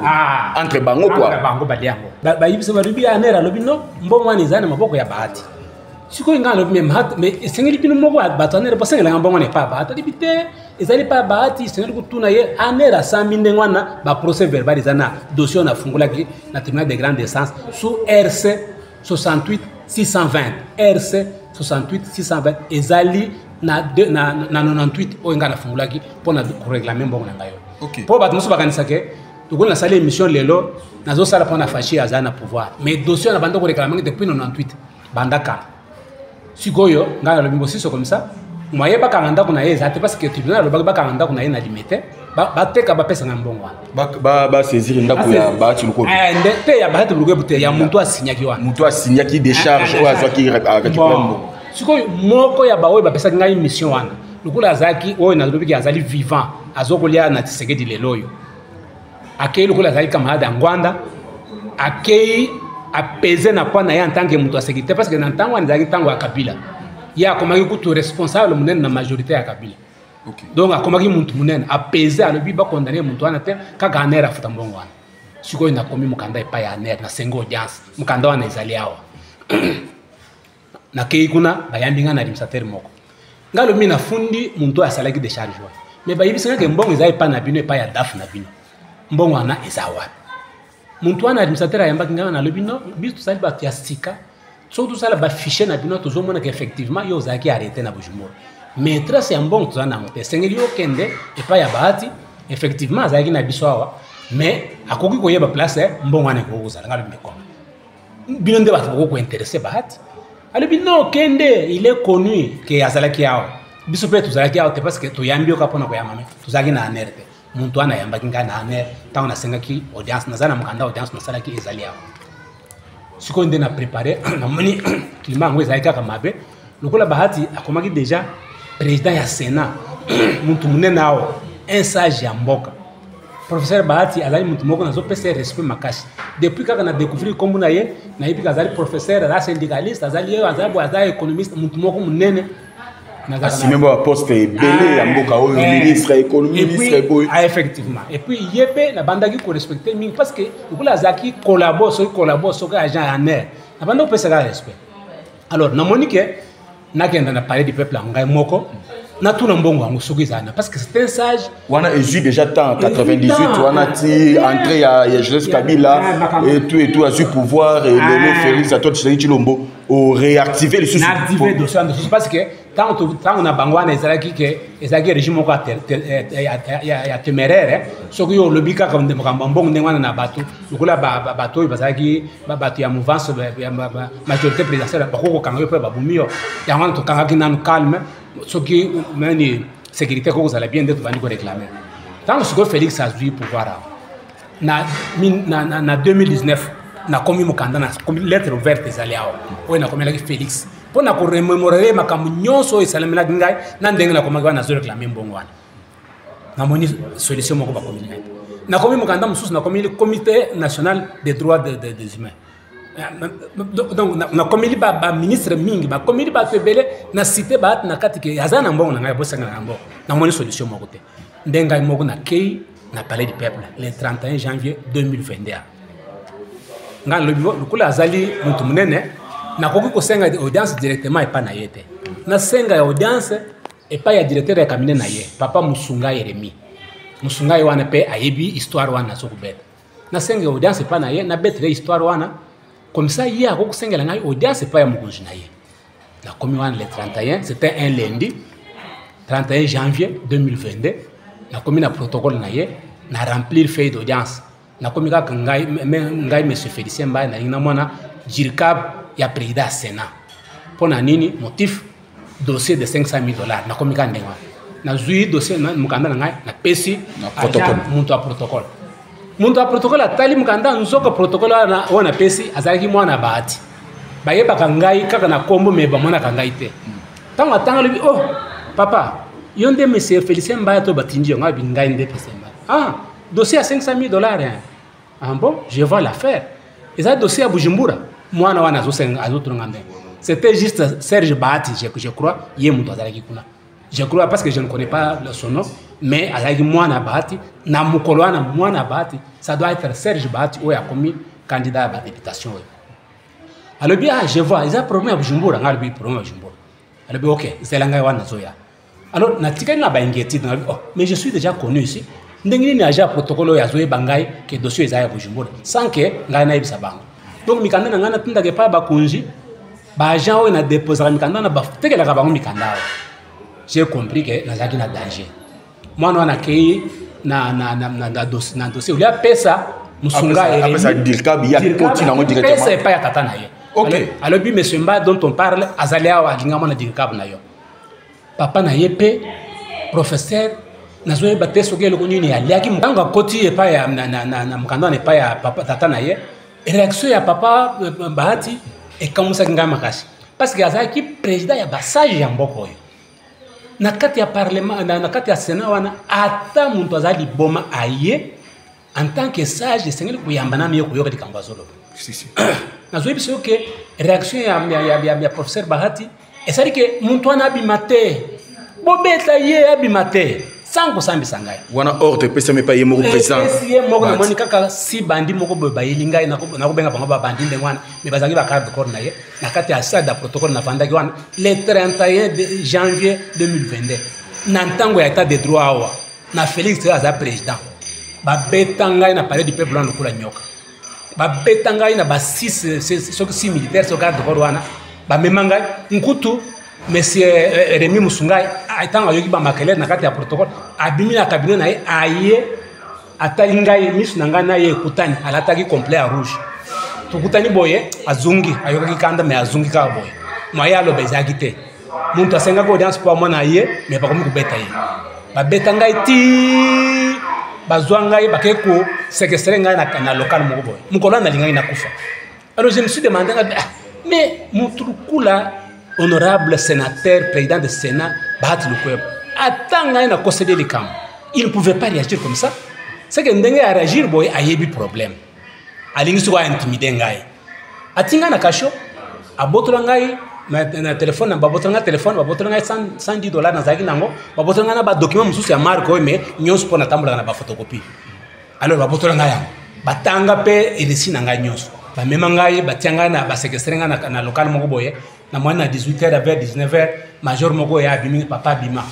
entre bango quoi entre bango baliango bayibisa barubi ya nera lobi no mbongo wana ezana maboko ya Bahati siko inga lobi mais sengeli bino moko bato anera basengela mbongo ne pa Bahati libite ezali pa Bahati sengeli kutuna ye anera sambi ndengwana ba procès verbal ezana dossier na fungulaki na tribunal de grande instance sous RC 68-620 RC 68-620 ezali na 98 oyo nga nafungulaki mpona koreglame mbongo na ngai oyo mpo bato mosusu bakanisa ke tokoli nasali émission lelo nazosala mpona fachi azali na pouvoir mais dossier na banda koreklamangi depuis 98 bandaka sikoyo ngai nalobi mbosiso komisa mwaye bakanga ndako na ye eza te parce que tribunal alobaki bakanga ndako na ye na limite bateka bapesanga mbongo wana basaisir ndako ya Bahati Lukobi te ya Bahati Lukobi te ya muntu asinyaki wana mutu asinyaki décharge oyo azwaki récupérer mbongo sikoyo moko ya baoyo bapesaki ngai mission wana lokola azalaki oyo nalobiki azali vivant azokolia na Tshisekedi lelo oyo akei lokola azali camarade ya Ngwanda akei apese na kwa na ye en tant que mutu aseki te parce que na ntango wana ezalaki ntango ya Kabila ye akomaki kutu responsable monene na majorité ya Kabila donc akomaki muntu monene apese alobi bakondane muntu wana te kaka aner afuta mbongo wana sikoyo nakomi mokanda epai ya aner nasengi audience mokanda wana ezali awa nakei kuna bayambi nga na administrateur moko nga lobi nafundi muntu asalaki décharge wana mais bayebisanga ke mbongo eza epai na bino epai ya dafu na bino mbongo wana eza wapi muntu wana administrateur ayambaki nga nalobi no biso tosali bato ya sika soki tosala bafiche na bino tozomona ke effectivement yo ozalaki arrêté na Bujumbura mais trace ya mbongo toza nango te esengeli yo okende epai ya Bahati effectivement azalaki na biso awa mais akoki koyeba place mbongo wana ekoki kozala nga lobi mekoma bino nde bato bokoki kointeresse Bahati alobi non kende il est connu ke azalaki awa biso mpe tozalaki awa te parce que toyambi yoka mpona koyamba tozalaki na aner te muntu wana ayambaki ngai na aner ntango nasengaki audience naza na mokanda audience nasalaki ezali awa sikoyo nde na préparé namoni klima yango ezalaki kaka mabe lokola Bahati akomaki déjà président ya Sénat muntu monene awa un sage ya mboka professeur Bahati azali muntu moko nazopesa respect makasi depuis kaka na découvrir kombo na ye nayebi azali professeur azali syndicaliste azali économiste muntu moko monene asimembo ya poste ebele ya mboka oyo ministre économie ministre boy effectivement et puis yebe na bandaki ko respecter mingi parce que lokola azaki collabore soki agent ya aner na banda kopesaka respect alors namoni ke nakenda na parler du peuple ya ngai moko natuna mbongo yango soki ezana parce que c'est un sage wana ezwi déjà temps 98 wana ti entrée ya Joseph Kabila et tout a su pouvoir et Lelo Félix Antoine Tshisekedi Tshilombo au réactiver le sous activer dossier parce que tant na bango wana ezalaki ke ezalaki régime moko ya téméraire soki yo olobi kaka makambo mbongo ndenge wana na bato lokola bato oyo bazalaki bato ya mouvance majorité présidentielle bakoko kokanga yo mpe babumi yo yango wana tokangaki nanu calme soki mani sécurité koko kozala bien nde tovandi koréclame ntango sikoyo Félix azwi pouvoir awa na 2019 nakomi mokanda nakomi lettre ouverte ezali awa oyo nakomelaki Félix mpo na koremémorere makambo nyonso oyo esalamelaki ngai na ndenge nakomaki wana nazoreklame mbongo wana namoni solution moko bakomi ngai nakomi mokanda mosusu nakomi comité national des droits des humains donc nakomeli baministre mingi bakomeli bato ebele na cité Bahati na kati ke aza na mbongo na ngai bosanga na yango namoni solution moko te nde ngai moko nakei na palais du peuple le 31 janvier 2021 nga lokula azali mutu munene nakoki kosenga audience directement epa na ye te nasenga ya audience epa ya directeur ya cabinet na ye papa Musunga Yeremi Musunga wana pe ayebi histoire wana sokubeta nasenga audience epa na ye na betre histoire wana comme ça ye akokosengela ngai audience epa ya mokonzi na ye na komi wana le 31 c'était un lundi 31 janvier 2022 na komi na protocole na ye na remplir feuille d'audience na komi kaka ngai monsieur Félicien Mbaye na ina mwana jirkab ya président Sénat pona nini motif dossier de $500,000 na komi ka ndenga na zui dossier na mukanda na ngai na pesi na protocole muntu a protocole atali mukanda nzoka protocole wana pesi azalaki mwana bahati bayebaka ngai kaka na kombo me bamona ka ngai te tango atanga lobi oh papa yo nde monsieur Félicien Mbaye to batinji ngai bi ngai nde Félicien Mbaye ah dossier à $500,000 hein. Ah bon, je vois l'affaire. Et ça dossier à Bujumbura. Moi na wana c'était juste Serge Bahati, je crois, je crois parce que je ne connais pas son nom, mais avec moi na Bahati, na mukolo na moi na Bahati, ça doit être Serge Bahati ou a commis candidat à la députation. Alors bien, je vois, ils ont problème à Bujumbura, on a le problème à Bujumbura. Alors bien, OK, c'est l'angai wana zoya. Alors na tika na ba inquiétude, oh, mais je suis déjà connu ici. Ndengini ni aja protocole ya zoe bangai ke dossier za ya Bujumbura sans que ngai na ibisa bango donc mikanda na ngana tinda ke pa ba kunji ba agent o na déposer mikanda na ba tekela ka bango mikanda j'ai compris que na zaki na danger moi na kei na dossier ulia pesa Musunga après ça dirkab ya poti na ngo directement pesa pa ya tata na ye OK alors bi monsieur Mba dont on parle azalia wa linga mona dirkab na yo papa na yepe professeur nazoe bateso gelo kunini aliaki mkanga koti epa ya na mkanda epa ya papa tata na ye réaction ya papa Bahati ekamusa kinga makasi parce que azaki président ya basage ya mboko yo na kati ya parlement na kati ya Sénat wana ata muntu azali boma aye en tant que sage sengeli kuyambana miyo kuyoka dikangazolo si nazoe biso que réaction ya professeur Bahati esali que muntu ana bimate bobeta ye abimate sango sambi sangai wana ordre pesa me paye moko président pesa moko na monika ka si bandi moko ba yelingai na ko benga bango ba bandi ndengwana me bazaki ba carte corps na ye na kati ya stade protocole na fandaki wana le 31 janvier 2022 na ntango ya état de droit awa na Félix aza président ba betangai na palais du peuple na kula nyoka ba betangai na ba 6 militaires so carte corps wana ba memangai nkutu Monsieur Rémi Musunga aitanga yoki ba makele na kati ya protocole abimi na cabinet na ye aye atalinga ye misu nanga na ye kutani alataki complet à rouge tukutani boye azungi ayoki kanda me azungi ka boye moya lo bezaki te muntu asenga ko audience pour mwana ye me ba komi kubeta ye ba betanga iti bazwanga ye bakeko séquestrer ngai na local moko boye mukola na linga ina kufa alors je me suis demandé mais mutukula honorable sénateur, président du Sénat, Bahati Lukwebo, attends, il a concédé les camps. Il ne pouvait pas réagir comme ça. C'est que Ndenge a réagi, boy, a eu problème. Alingi soit intimidé ngai. Atinga na kasho, a botolangai na téléphone, na babotanga téléphone, babotanga $110 na zaki nango, babotanga na ba document mususu ya marque mais nyonso pona tambola na ba photocopie. Alors babotanga yango, batanga pe elisi na ngai nyonso. Ba memangai batianga na ba séquestrenga na local moko boye. Na mwana 18h vers 19h major moko ya bimi papa bima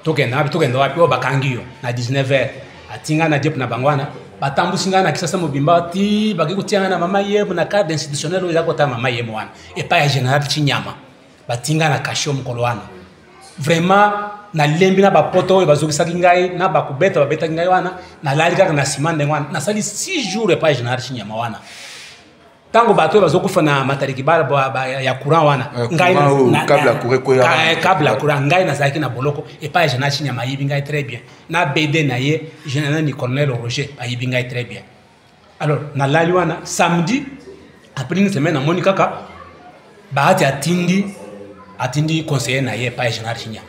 tokenda wapi o bakangiyo na 19h atinga na jep na bangwana batambusinga na kisasa mobimba ti bakikutinga na mama yebo na carte institutionnel o yakota mama yemo wana et pas ya général Chinyama batinga na kasho mukolo wana vraiment na lembi na bapoto o bazokisaki ngai na bakubeta babeta ngai wana na lalika na simande wana na sali 6 jours et pas général Chinyama wana tango bato bazokufa na matariki bara ya courant wana ngai na kabla courant ngai na zaki na boloko et pas je na chinya mayibi ngai très bien na BD na ye général ni colonel Roger ayibi ngai très bien alors na lali wana samedi après une semaine na monika ka Bahati atindi conseiller na ye pas général chinya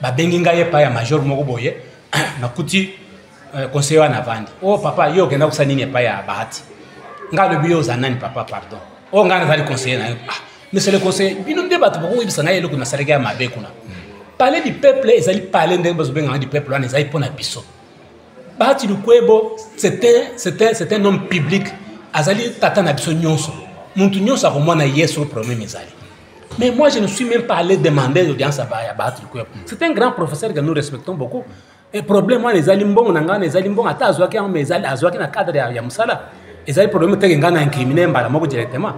ba bengi ngai pa ya major moko boye na kuti conseiller wana vandi oh papa yo kenda kusanini pa ya Bahati ngalo biyo zanani papa pardon o ngana zali conseiller na monsieur le conseiller bino débat boko ibisanga yelo kuna sarega ya mabe kuna parler du peuple ezali parler ndenge bazobenga du peuple wana ezali pona biso Bahati Lukwebo, c'était un homme public. Azali tata na biso nyonso. Muntu nyonso akomona yeso premier mezali. Mais moi, je ne suis même pas allé demander l'audience à Bahati Lukwebo. C'est un grand professeur que nous respectons beaucoup. Et problème, moi, les alimbons, les alimbons, ata azwaki en mezali, azwaki na cadre ya musala. Les ali problème, te ngana incriminé mbala moko directement.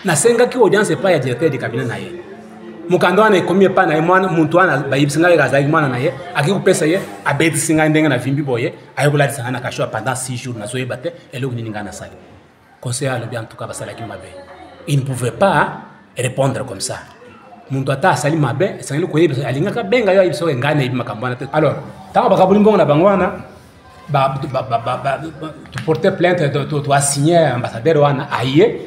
Na senga ki audience pas ya directeur du cabinet na ye. Mukando wana ekomi pa na mwana muntu wana bayibisinga gazaki mwana na ye, akikupesa ye, abeti singa ndenga na vimbi boye, ayobola disanga na kashwa pendant 6 jours na zoye bate, eloko nini ngana sali. Conseiller le bien en tout cas basala ki mabe. Il ne pouvait pas répondre comme ça. Muntu ata sali mabe, sangeli ko yebisa alinga ka benga yo ibiso ngana ibi makambana te. Alors, tango bakabuli mbongo na bangwana tu porter plainte tu as signé ambassadeur wana aye.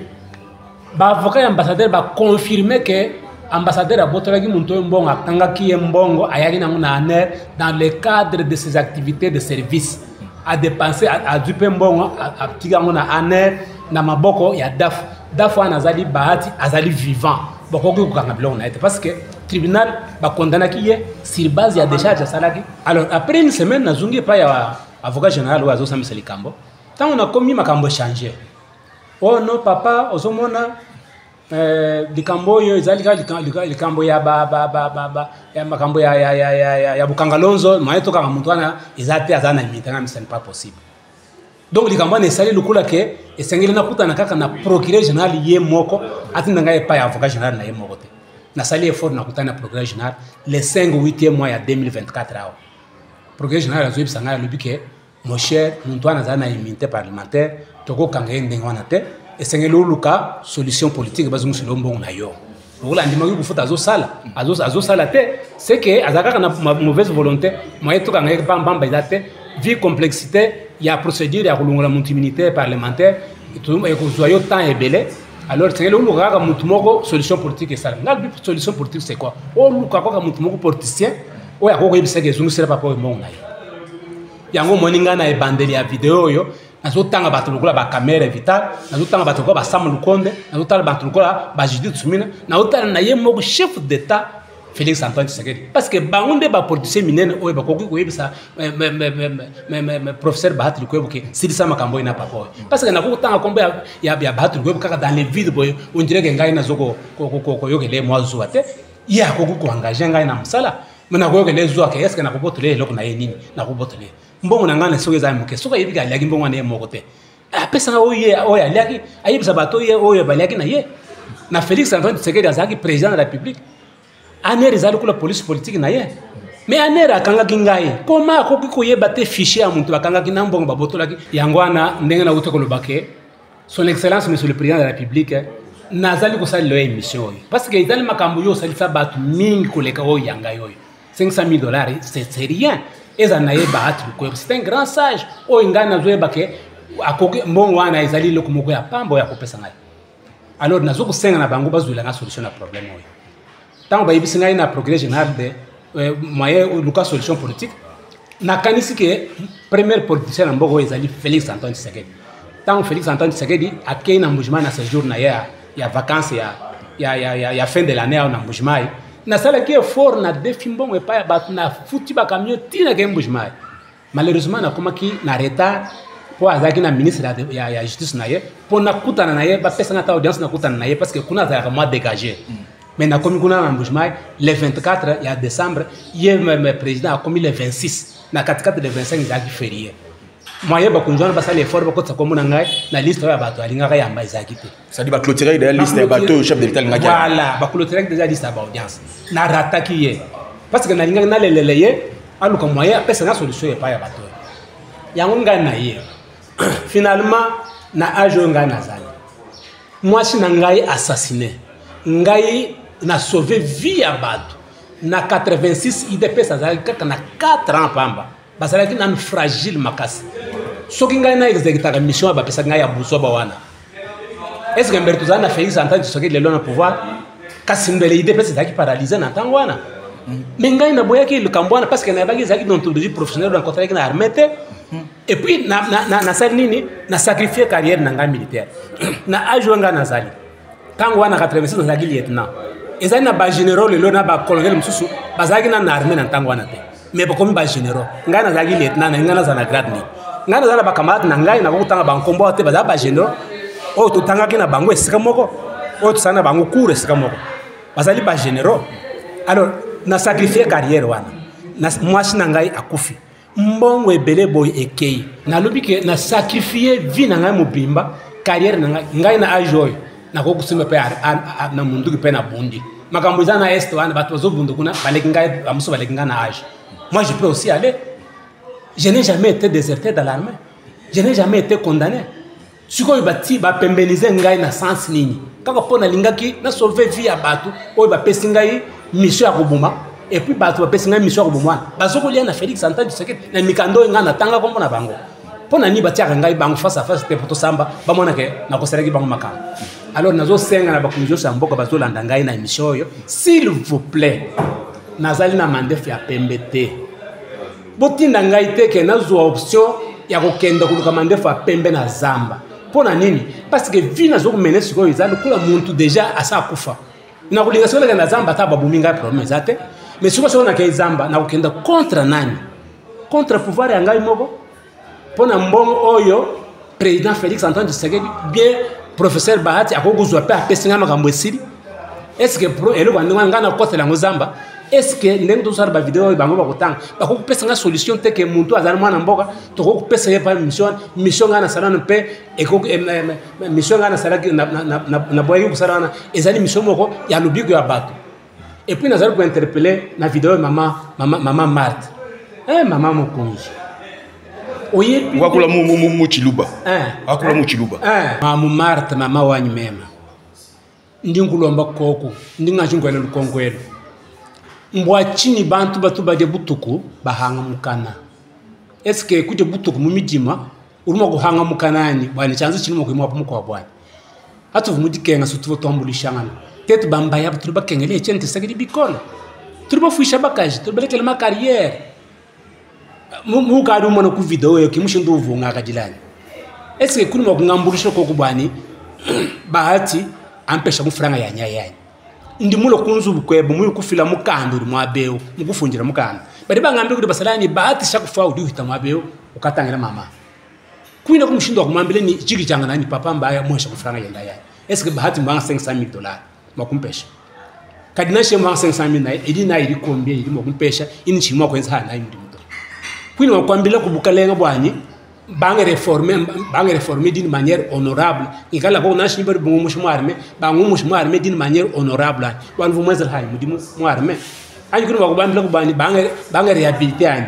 Ba avocat ambassadeur ba confirmer que ambassadeur a botolaki muntu mbongo akangaki mbongo ayaki na muna aner dans le cadre de ses activités de service a dépenser a dupe mbongo a tiga muna aner na maboko ya daf wana azali bahati azali vivant boko ko kanga biloko na ete parce que tribunal ba condamnaki ye sur base ya décharge salaki. Alors après une semaine nazungi pa ya avocat général wa zo samisa likambo tant on a commis makambo changer. Oh non papa ozomona likambo yo ezali likambo ya ya makambo ya bukangalonzo mayeto kanga muntu wana ezate azana limitanga mais ce n'est pas possible. Donc likambo ne sali lukula ke esengeli na kutana kaka na procureur général ye moko atinda ngai pa ya avocat général na ye moko te. Na sali effort na kutana procureur général le 5-8e mois ya 2024 ao. Procureur général azoyi bisanga lobi ke mon cher muntu wana azana immunité parlementaire toko kanga ndenga wana te. Esengeli uluka solution politique bazungu silombo na yo. Ola ndimaki kufuta azo sala te c'est que azaka na mauvaise volonté moyeto kanga bamba izate vu complexité il y a procédure ya kulungula muntu militaire parlementaire et ko zoyo temps et belé alors esengeli uluka ka muntu moko solution politique esala ngal solution politique c'est quoi oluka ka muntu moko politicien oya ko yebisa ke zungu sera papa mo na yo yango moninga na ebandeli ya video yo nazotanga bato lokola ba caméra vitale nazotanga bato lokola ba Sam Lukonde nazotala bato lokola ba Judith Sumina nazotala na ye moko chef d'état Félix Antoine Tshisekedi parce que bangonde ba politicien minene oyo ba koki koyebisa professeur Bahati Lukwebo ke silisa makambo ina papa parce que nakotanga kombo ya Bahati Lukwebo kaka dans les vides boy on dirait que ngai nazoko ko yokele moi zuwa te ya koki ko engager ngai na musala mena ko yokele zuwa ke est-ce que nakobotole eloko na ye nini nakobotole mbongo na ngana soki za muke soka yebika aliaki mbongo na ye moko te apesa oye oya aliaki ayebisa bato ye oye baliaki na ye na Félix Antoine Tshisekedi azaki président de la République aner ezali kula police politique na ye mais aner akangaki ngai koma akoki koyeba te fichier ya muntu bakangaki na mbongo babotolaki yango wana ndenge na utoko lobake son excellence monsieur le président de la République nazali kosala lo émission oyo parce que ezali makambo yo salisa bato mingi koleka oyo yanga oyo $500,000 c'est rien. C'est un grand sage. Oh, ingana zoeba ke akoke mbongo wana ezali loko moko ya pambo ya kopesa ngai. Alors nazo ko senga na bango bazwila nga solution na problème oyo. Tango ba yibisa ngai na procureur général de moyen luka solution politique. Na kanisi ke premier politicien na mbogo ezali Félix Antoine Tshisekedi. Tango Félix Antoine Tshisekedi akei na mbujima na séjour na ya vacances ya fin de l'année na mbujima. Na sala qui est fort na défi mbongo epa ba na futi ba camion tina ke mbujima. Malheureusement na komaki na retard po azaki na ministre ya justice na ye po na kutana na ye ba pesa na ta audience na kutana na ye parce que kuna za vraiment dégagé. Mais na komi kuna na mbujima le 24 ya décembre hier même président a commis le 26 na 4 de 25 zaki férié. Moye ba kunjona ba sala effort ba kotsa komuna ngai na liste ya bato alinga ka yamba izaki te. Ça dit ba clôturer de la liste ya bato chef de l'État ngaki. Voilà, ba clôturer déjà liste ba audience. Na rataki ye. Parce que na linga na lelele ye aluka moye pesa na solution ya pa ya bato. Yango ngai na ye. Finalement na ajo ngai na zali. Moi si na ngai assassiné. Ngai na sauvé vie ya bato. Na 86 IDP ça zali kaka na 4 ans pamba. Basalaki na fragile makasi. Soki ngai na exécuter mission ba pesa ngai ya buso ba wana. Est-ce que Mberto Zana Félix Antoine Tshisekedi le pouvoir kasi mbele IDP c'est qui paralysé na tango wana. Mais ngai na boyaki le kambwana parce que na bagi zaki d'ontologie professionnelle dans contrat avec na armée et puis na sali nini na sacrifier carrière na ngai militaire. Na ajo nga na zali. Tango wana 86 na zaki lieutenant. Ezali na ba général le na ba colonel mususu bazaki na armée na tango wana te. mais bakomi ba généraux ngai nazalaki lieutenant na ngai naza na grade ni ngai naza na bacamarade na ngai nakokutanga bankombo te baza ba généraux oyo totangaki na bango esika moko oyo tosala na bango cours esika moko bazali ba généraux. Alors na sacrifier carrière wana mwasi na ngai akufi mbongo ebele boy ekei nalobi ke na sacrifier vie na ngai mobimba carrière na ngai na age oyo nakokusima pe na munduki pe na bundi makambo eza na est wana bato bazobunda kuna baleki ngai bamosusu baleki ngai na age. Moi je peux aussi aller. Je n'ai jamais été déserté dans l'armée, je n'ai jamais été condamné. Sikoyo bati bapembelize ngai na sens nini kaka pona lingaki na sauver vie ya bato oyo bapesi ngai mission ya koboma et puis bato bapesi ngai mission ya koboma bazokolia na Félix Antoine Tshisekedi na mikando nga na tanga kombo na bango pona ni batiaka ngai bango face à face te poto samba bamona ke na kosereki bango makamba. Alors nazo senga na bakunjo sa mboka bazolanda ngai na émission yo s'il vous plaît nazali na mandef ya pembete botinda ngai te ke nazwa option ya kokenda kuluka mandef ya pembe na zamba. Pona nini? Parce que vie na zoko mene siko izalo kula muntu déjà asa kufa. Na kulinga siko na zamba ta babu minga problème zate. Mais siko siko na ke zamba na kukenda contre nani? Contre pouvoir ya ngai moko. Pona mbongo oyo président Félix Antoine Tshisekedi bien professeur Bahati akokuzwa pe apesinga makambo esili. Est-ce que pro elo kwandinga ngana kote la ngozamba? Est-ce que ndenge to sala ba vidéo bango bakotanga bakokupesa nga solution te ke muntu azali mwana mboka tokokupesa ye pa mission ngana sala no pe mission ngana sala na boye kusala na ezali mission moko ya lobiko ya bato. Et puis nazali ko interpeller na vidéo maman Marthe maman mokonzi oye wakula mu chiluba akula mu chiluba maman Marthe maman wanyu mema ndingulomba koko ndingachingwele lukongwelo mbwa chini bantu batu baje butuku bahanga mukana. Est-ce que kuje butuku mumijima urimo guhanga mukanani bwana chanzo chini mu mwapo muko bwana hatu vumudikenga sutuvo tombulishangana tetu bamba yabo turi bakengele chente sagiri bikola turi bafusha bakaje turi balekele ma carrière mu kadu mona ku video yo kimushindu uvunga akajilani. Est-ce que kuri mo kungambulisha koko bwani Bahati ampesha mufranga ya nyayanya ndi mulo kunzu bukwebo muyo kufila mukando uri mwabeo mukufungira mukando bari bangambye kuti basalani Bahati shakufa udi uhita mwabeo ukatangira mama kuina kumshindwa kumwambile ni chiki changa nani papa mbaya mwesha kufranga yenda yaya. Est-ce que Bahati mbanga $500,000 makumpesha kadinashe mbanga $500,000 na idi na iri kombie iri makumpesha ini chimwa kwenza hana ndi muto kuina wakwambile kubukalenga bwanyi bange réformer d'une manière honorable ikala ko nashi bari bungu mushmu armée d'une manière honorable wan vous mwenza hayi mudimu mu armée anyi kuno bakubambila kubani bange réhabiliter ani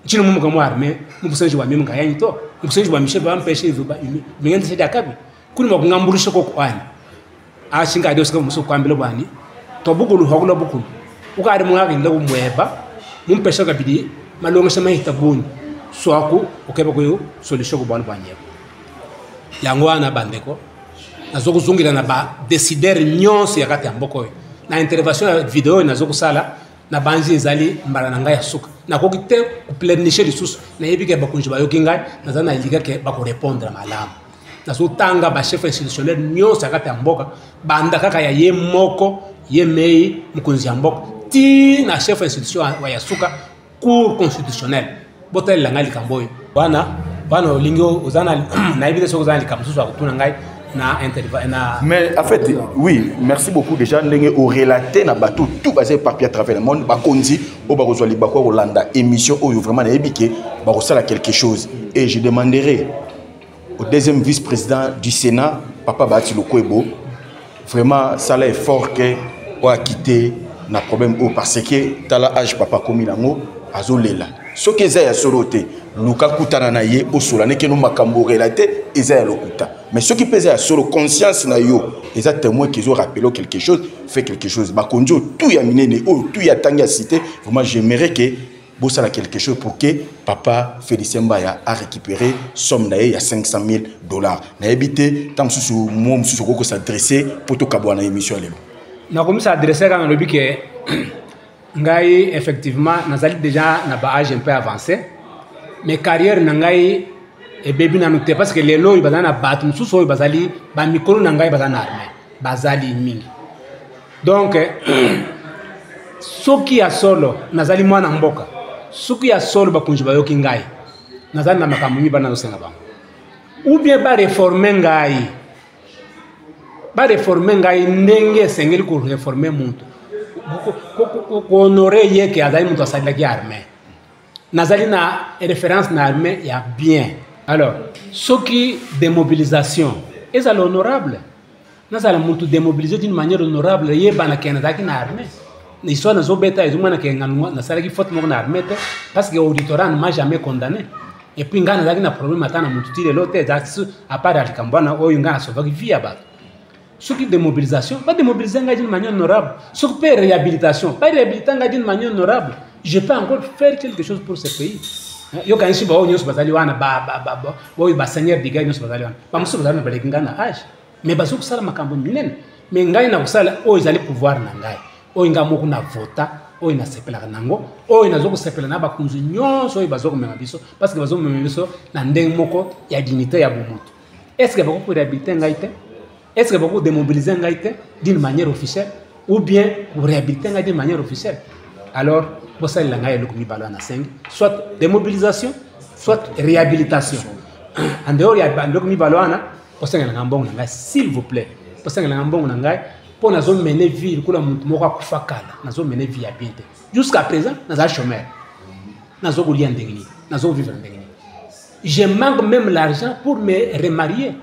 chino mu mu armée mu busenji wa mimi ngayanyi to mu busenji wa mishe bampeshe izo ba mingende sedi akabi kuno bakungambulisha ko kwani ashinga dio sika muso kwambila bwani to bugulu hokula bukulu ukari mu ngaki ndo kumweba mumpesha kabidi malonga sama hitabuni swaku ukeba ko solution ko bwana bwanyeko yangwana bandeko nazokuzungira na ba décider nyonso yakati ya mboko na intervention ya video nazokusala na banzi ezali mbala nanga ya suka na kokite ku plenisher lisusu na yebike bakunji bayoki ngai nazana ilika ke bako répondre malamu nazotanga ba chef institutionnel nyonso yakati ya mboka banda kaka ya ye moko ye mei mukunzi ya mboka ti na chef institution wa ya suka cour constitutionnel botel la ngali kamboy bana olingo uzana na ibide so uzana likamsusu akutuna ngai na na mais en fait oui merci beaucoup déjà ndenge au relater na bateau tout basé par à travers le monde bakonzi o bakozwa libako Rolanda émission oyo vraiment na ebike bakosala quelque chose et je demanderai au deuxième vice-président du Sénat papa Bahati Lokoebo vraiment ça là est fort que o a quitté na problème o parce que tala âge papa komi nango azolela ce que za ya soloté luka kutana na ye osola ne keno makambo relaté eza ya lokuta mais ce qui pèse ya solo conscience na yo eza témoin qu'ils ont rappelé quelque chose fait quelque chose bakonjo tout ya minene o tout ya tanga cité vraiment j'aimerais que bossa quelque chose pour que papa Félicien Mbaya a récupéré somme na ye ya $500,000 na habité tam susu mom susu ko s'adresser pour to kabwana émission lelo na comme ça adresser quand le bique ngai effectivement nazali déjà na ba âge un peu avancé mais carrière na ngai e bebi na noté parce que les lois bazana bat mususu bazali ba mikolo na ngai bazana armée bazali mingi donc soki ya solo nazali mwana mboka soki ya solo bakonzi bayoki ngai nazali na makambo mibale nazosenga bango ou bien bareforme ngai ndenge esengeli koreforme mutu kohonore ye ke azali mutu asalelaki armée nazali na référence na armée ya bien. Alors soki démobilisation ezala honorable nazala mutu démobilisé d'une manière honorable yebana ke nazalaki na armée histoire nazobeta ezomwana ke nasalaki faute moko na armée te parce que auditorat ne m'a jamais condamné. Et puis nga nazalaki na problème ata na mutu ti lelo te à part likambo wana oyo nga nasovaki vie ya bato. Soki démobilisation pas démobiliser ngai d'une manière honorable, soki pe réhabilitation pas réhabiliter ngai d'une manière honorable. Je peux encore faire quelque chose pour ce pays. Yo kanisi ba onyo bazali wana ba seigneur diga nyo bazali wana ba musu bazali ba lekinga na âge mais bazo kusala makambo minene mais ngai na kusala o ezali pouvoir na ngai o inga moko na vota o ina sepela nango o ina zo kusepela na bakunzu nyonso o bazo komema biso parce que bazo komema biso na ndenge moko ya dignité ya bomoto. Est-ce que bako réhabiliter ngai te? Est-ce que bako démobiliser ngai te d'une manière officielle ou bien pour réhabiliter ngai d'une manière officielle? Alors soit démobilisation, soit réhabilitation. En dehors, il y a s'il vous plaît, pour nous mener vie, jusqu'à présent, nous avons chômeur, nous avons vivre. Je manque même l'argent pour me remarier.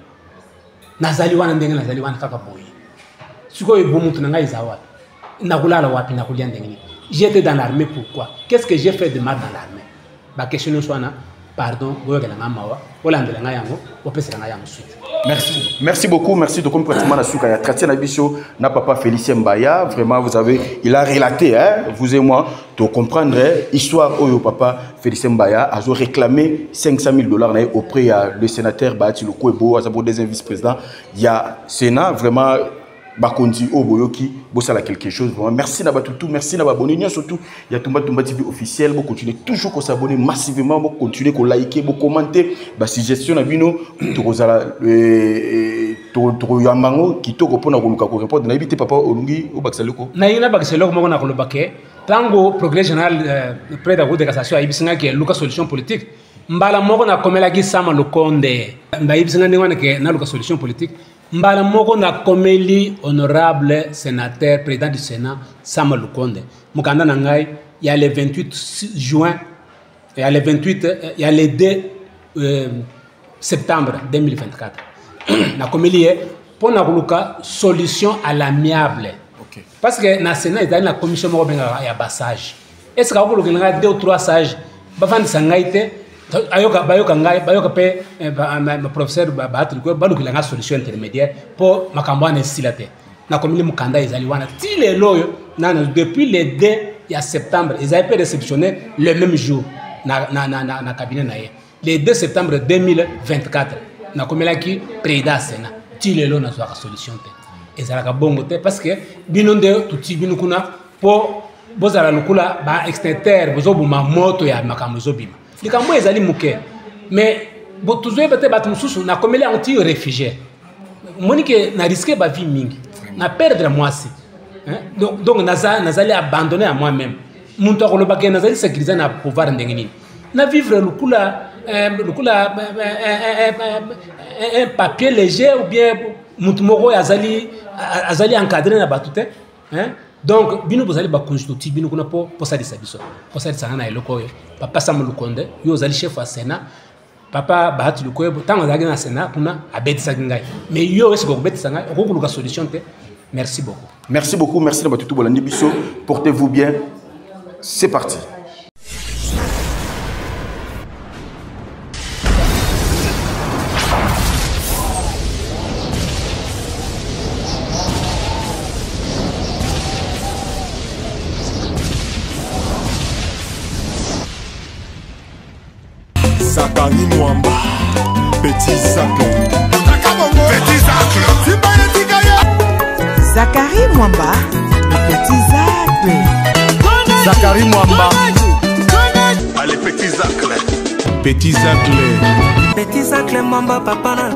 J'étais dans l'armée, pourquoi? Qu'est-ce que j'ai fait de mal dans l'armée? Ma question est pardon, merci beaucoup, merci de comprendre la souka. Traité Nabiso, n'a pas Félicien Mbaya, vraiment il a relaté, hein, vous et moi, de comprendre histoire où papa Félicien Mbaya a réclamé 500 000 $ auprès du sénateur Bahati Lukwebo, à des vice-présidents. Il y a Sénat, vraiment. Bakondi Oboyoki, bossala quelque chose. Merci Nabatoutou, merci Nababonné. Surtout, il y a Tumba TV officiel. Vous continuez toujours à s'abonner massivement, vous continuez à liker, vous commenter. Si gestion Nabino, Yambango, qui te répond à répondre. N'habitez papa Olungi au Baxaloko. Naïna Baxaloko, mon oncle Baké. Tango, progrès général près de la Cour de cassation, Ibisina qui est Luka solution politique. Mbala moko na komela ki sama Lukonde. Ibisina ni wana ke na Luka solution politique. Mbala moko na komeli honorable sénateur président du Sénat Sama Lukonde. Mukanda nangai il y a le 28 juin il y a le 2 septembre 2024. Na komeli pour na kuluka solution à l'amiable. Okay. Parce que na Sénat il y a la commission moko benga ya passage. Est-ce que vous avez 2 ou 3 sages bafandi sangaite ayoka pe professeur Bahati ko balukila nga solution intermédiaire pour makambane silate na komini mukanda ezali wana ti le loyo nana depuis le 2 ya septembre ils avaient réceptionné le même jour na cabinet na ye le 2 septembre 2024 na komela ki président Sénat ti le lo na zo ka solution te ezala ka bongo te parce que binonde tuti binukuna po bozala lukula ba extincteur bozobuma moto ya makambo zobima likambo ezali muke mais botuzoe bete batu mususu na komeli anti réfugié monike na risquer ba vie mingi na perdre moi si donc nazali abandonné à moi-même muntu akoloba ke nazali sécuriser na pouvoir ndengeni na vivre lukula un papier léger ou bien muntu moko azali encadré na batute donc bino bozali ba constituti bino kuna po salisa biso po salisa na eloko yo papa Sama Lukonde yo zali chef wa Sénat papa Bahati Lukwebo tango azali na Sénat kuna abetisa ngai mais yo est-ce que obetisa ngai okuluka solution te. Merci beaucoup merci na batutu bolandi biso, portez-vous bien, c'est parti. Zakari Mwamba, Petit Zacle. Zakari Mwamba, Petit Zacle. Zakari Mwamba. Allez, Petit Zacle. Petit Zacle. Petit Zacle Mwamba, papa na